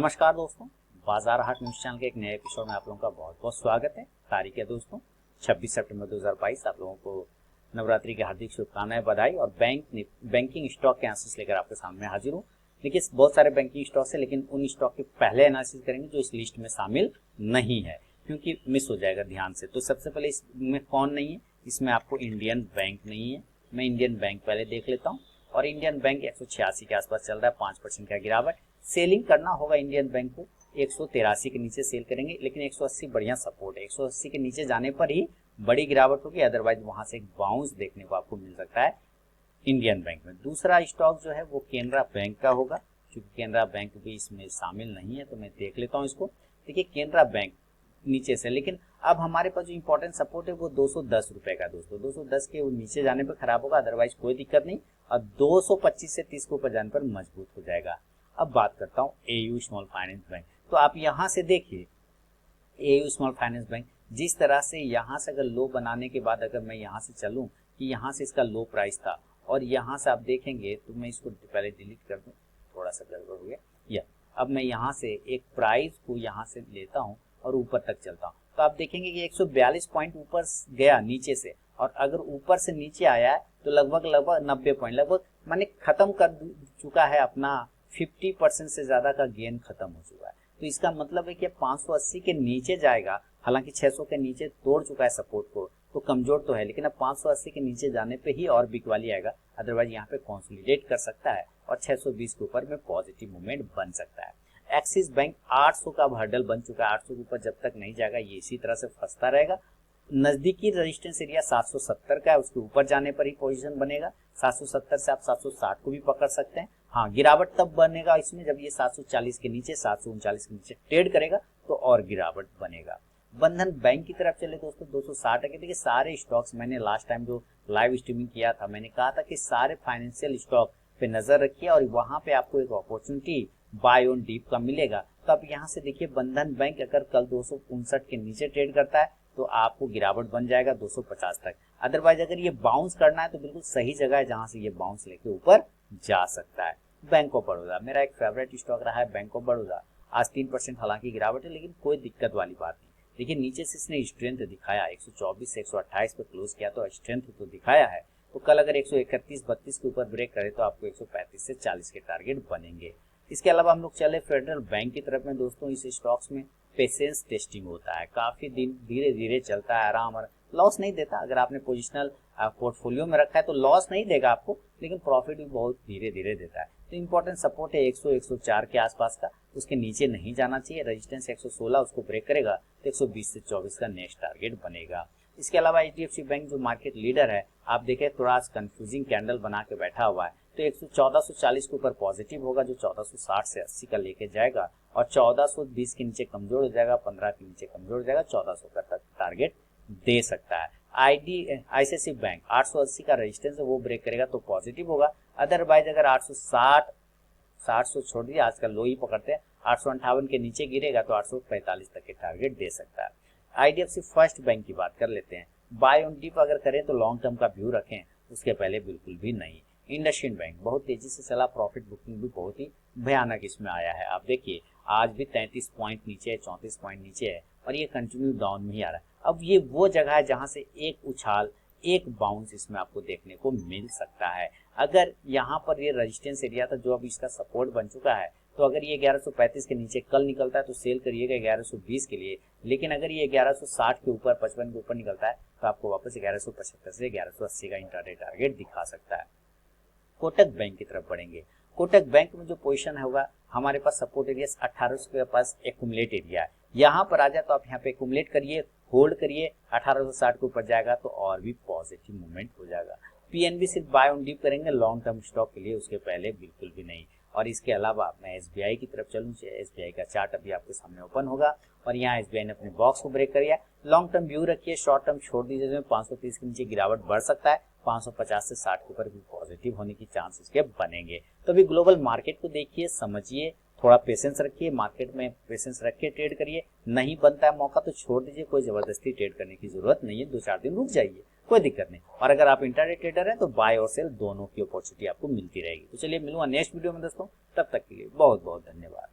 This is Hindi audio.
नमस्कार दोस्तों, बाजार हाट न्यूज चैनल के एक नए एपिसोड में आप लोगों का बहुत बहुत स्वागत है। तारीख है दोस्तों 26 सितंबर 2022। आप लोगों को नवरात्रि की हार्दिक शुभकामनाएं, बधाई। और बैंकिंग स्टॉक के एनालिसिस लेकर आपके सामने हाजिर हूँ। देखिए, बहुत सारे बैंकिंग स्टॉक है, लेकिन उन स्टॉक के पहले एनालिसिस करेंगे जो इस लिस्ट में शामिल नहीं है, क्योंकि मिस हो जाएगा ध्यान से। तो सबसे पहले इसमें कौन नहीं है? इसमें आपको इंडियन बैंक नहीं है। मैं इंडियन बैंक पहले देख लेता हूँ। और इंडियन बैंक 186 के आसपास चल रहा है, 5% का गिरावट। सेलिंग करना होगा इंडियन बैंक को, 183 के नीचे सेल करेंगे, लेकिन 180 बढ़िया सपोर्ट है। 180 के नीचे जाने पर ही बड़ी गिरावट होगी, अदरवाइज वहां से एक बाउंस देखने को आपको मिल सकता है इंडियन बैंक में। दूसरा स्टॉक जो है वो केनरा बैंक का होगा, क्योंकि केनरा बैंक भी इसमें शामिल नहीं है, तो मैं देख लेता हूँ इसको। देखिए, केनरा बैंक नीचे से, लेकिन अब हमारे पास जो इंपॉर्टेंट सपोर्ट है वो 210 रुपए का। दोस्तों 210 के नीचे जाने पर खराब होगा, अदरवाइज कोई दिक्कत नहीं। और 225 से 30 के ऊपर जाने पर मजबूत हो जाएगा। अब बात करता हूँ एयू स्मॉल फाइनेंस बैंक। तो आप यहाँ से देखिए, एयू स्मॉल फाइनेंस बैंक जिस तरह से यहाँ से अगर लो बनाने के बाद अगर मैं यहाँ से चलूँ कि यहाँ से इसका लो प्राइस था, और यहाँ से आप देखेंगे तो मैं इसको पहले डिलीट कर दूँ, थोड़ा सा गड़बड़ हो गया। या अब मैं यहाँ से एक प्राइस को यहाँ से लेता हूँ और ऊपर तक चलता हूँ, तो आप देखेंगे कि 142 पॉइंट ऊपर गया नीचे से, और अगर ऊपर से नीचे आया है तो लगभग 90 पॉइंट, लगभग माने खत्म कर चुका है अपना 50% से ज्यादा का गेन खत्म हो चुका है। तो इसका मतलब है कि 580 के नीचे जाएगा। हालांकि 600 के नीचे तोड़ चुका है सपोर्ट को, तो कमजोर तो है, लेकिन अब 580 के नीचे जाने पे ही और बिकवाली आएगा, अदरवाइज यहाँ पे कंसोलिडेट कर सकता है और 620 के ऊपर में पॉजिटिव मूवमेंट बन सकता है। एक्सिस बैंक 800 का हर्डल बन चुका है, 800 के ऊपर जब तक नहीं जाएगा ये इसी तरह से फंसता रहेगा। नजदीकी रेजिस्टेंस एरिया 770 का है, उसके ऊपर जाने पर ही पोजीशन बनेगा। 770 से आप 760 को भी पकड़ सकते हैं। हाँ, गिरावट तब बनेगा इसमें जब ये 740 के नीचे, 739 के नीचे ट्रेड करेगा, तो और गिरावट बनेगा। बंधन बैंक की तरफ चले दोस्तों, 260 है। देखिए, सारे स्टॉक्स मैंने लास्ट टाइम जो लाइव स्ट्रीमिंग किया था, मैं59 कहा था कि सारे फाइनेंशियल स्टॉक पे नजर रखिए और वहां पे आपको एक अपॉर्चुनिटी बाय ऑन डीप का मिलेगा। तो आप यहाँ से देखिए, बंधन बैंक अगर कल 259 के नीचे ट्रेड करता है तो आपको गिरावट बन जाएगा 250 तक। अदरवाइज अगर ये बाउंस करना है तो बिल्कुल सही जगह है जहां से ये बाउंस लेके ऊपर जा सकता है। बैंक ऑफ बड़ौदा मेरा एक फेवरेट स्टॉक रहा है। बैंक ऑफ बड़ौदा आज 3% हालांकि गिरावट है, लेकिन कोई दिक्कत वाली बात नहीं। देखिए, नीचे से इसने स्ट्रेंथ दिखाया, 124 से 128 पे क्लोज किया, तो स्ट्रेंथ तो दिखाया है। तो कल अगर 131-32 के ऊपर ब्रेक करे तो आपको 135 से 40 के टारगेट बनेंगे। इसके अलावा हम लोग चले फेडरल बैंक की तरफ में। दोस्तों, इस स्टॉक्स में पेशेंस टेस्टिंग होता है, काफी दिन धीरे धीरे चलता है, आराम, और लॉस नहीं देता। अगर आपने पोजिशनल पोर्टफोलियो में रखा है तो लॉस नहीं देगा आपको, लेकिन प्रॉफिट भी बहुत धीरे धीरे देता है। तो इंपॉर्टेंट सपोर्ट है 100-104 के आसपास का, उसके नीचे नहीं जाना चाहिए। रेजिस्टेंस 116, उसको ब्रेक करेगा तो 120 से 24 का नेक्स्ट टारगेट बनेगा। इसके अलावा एचडीएफसी बैंक जो मार्केट लीडर है, आप देखें थोड़ा कंफ्यूजिंग कैंडल बना के बैठा हुआ है, तो 1440 के ऊपर पॉजिटिव होगा, जो 1460 से 80 का लेके जाएगा, और 1420 के नीचे कमजोर हो जाएगा, 15 के नीचे कमजोर हो जाएगा, 1400 का टारगेट दे सकता है। आईसीआईसी बैंक 880 का रेजिस्टेंस है, वो ब्रेक करेगा तो पॉजिटिव होगा। अदरवाइज अगर 860 छोड़ दिया, आजकल लो ही पकड़ते हैं, 858 के नीचे गिरेगा तो 845 तक के टारगेट दे सकता है। आईडीएफसी फर्स्ट बैंक की बात कर लेते हैं। बाय ऑन डिप अगर करें तो लॉन्ग टर्म का व्यू रखें, उसके पहले बिल्कुल भी नहीं। इंडसइंड बैंक बहुत तेजी से चला, प्रॉफिट बुकिंग भी बहुत ही भयानक इसमें आया है। आप देखिए, आज भी 33 पॉइंट नीचे है, 34 पॉइंट नीचे है, और ये कंटिन्यू डाउन में ही आ रहा है। अब ये वो जगह है जहां से एक उछाल, एक बाउंस इसमें आपको देखने को मिल सकता है। अगर यहाँ पर ये रेजिस्टेंस एरिया था जो अब इसका सपोर्ट बन चुका है, तो अगर ये 1135 के नीचे कल निकलता है तो सेल करिएगा 1120 के लिए। लेकिन अगर ये 1160 के ऊपर, 55 के ऊपर निकलता है तो आपको वापस 1175 से 1180 का इंट्राडे टारगेट दिखा सकता है। कोटक बैंक की तरफ बढ़ेंगे। कोटक बैंक में जो पोजीशन होगा, हमारे पास सपोर्ट एरिया 1800 के पास एक्यूमुलेट एरिया है, यहाँ पर आ जाए तो आप यहाँ पे एक्यूमुलेट करिए, होल्ड करिए। 1860 के ऊपर जाएगा तो और भी पॉजिटिव मूवमेंट हो जाएगा। पीएनबी सिर्फ बाय ऑन डिप करेंगे लॉन्ग टर्म स्टॉक के लिए, उसके पहले बिल्कुल भी नहीं। और इसके अलावा मैं एसबीआई की तरफ चलूँ, एसबीआई का चार्ट अभी आपके सामने ओपन होगा, और यहाँ एसबीआई ने अपने बॉक्स को ब्रेक किया। लॉन्ग टर्म व्यू रखिए, शॉर्ट टर्म छोड़ दीजिए, जिसमें 530 के नीचे गिरावट बढ़ सकता है, 550 से 60 के ऊपर भी पॉजिटिव होने की चांसेस के बनेंगे। तो अभी ग्लोबल मार्केट को देखिए, समझिए, थोड़ा पेशेंस रखिए, मार्केट में पेशेंस रख के ट्रेड करिए। नहीं बनता है मौका तो छोड़ दीजिए, कोई जबरदस्ती ट्रेड करने की जरूरत नहीं है, 2-4 दिन रुक जाइए, कोई दिक्कत नहीं। और अगर आप इंट्राडे ट्रेडर हैं तो बाय और सेल दोनों की अपॉर्चुनिटी आपको मिलती रहेगी। तो चलिए मिलूंगा नेक्स्ट वीडियो में दोस्तों, तब तक के लिए बहुत बहुत धन्यवाद।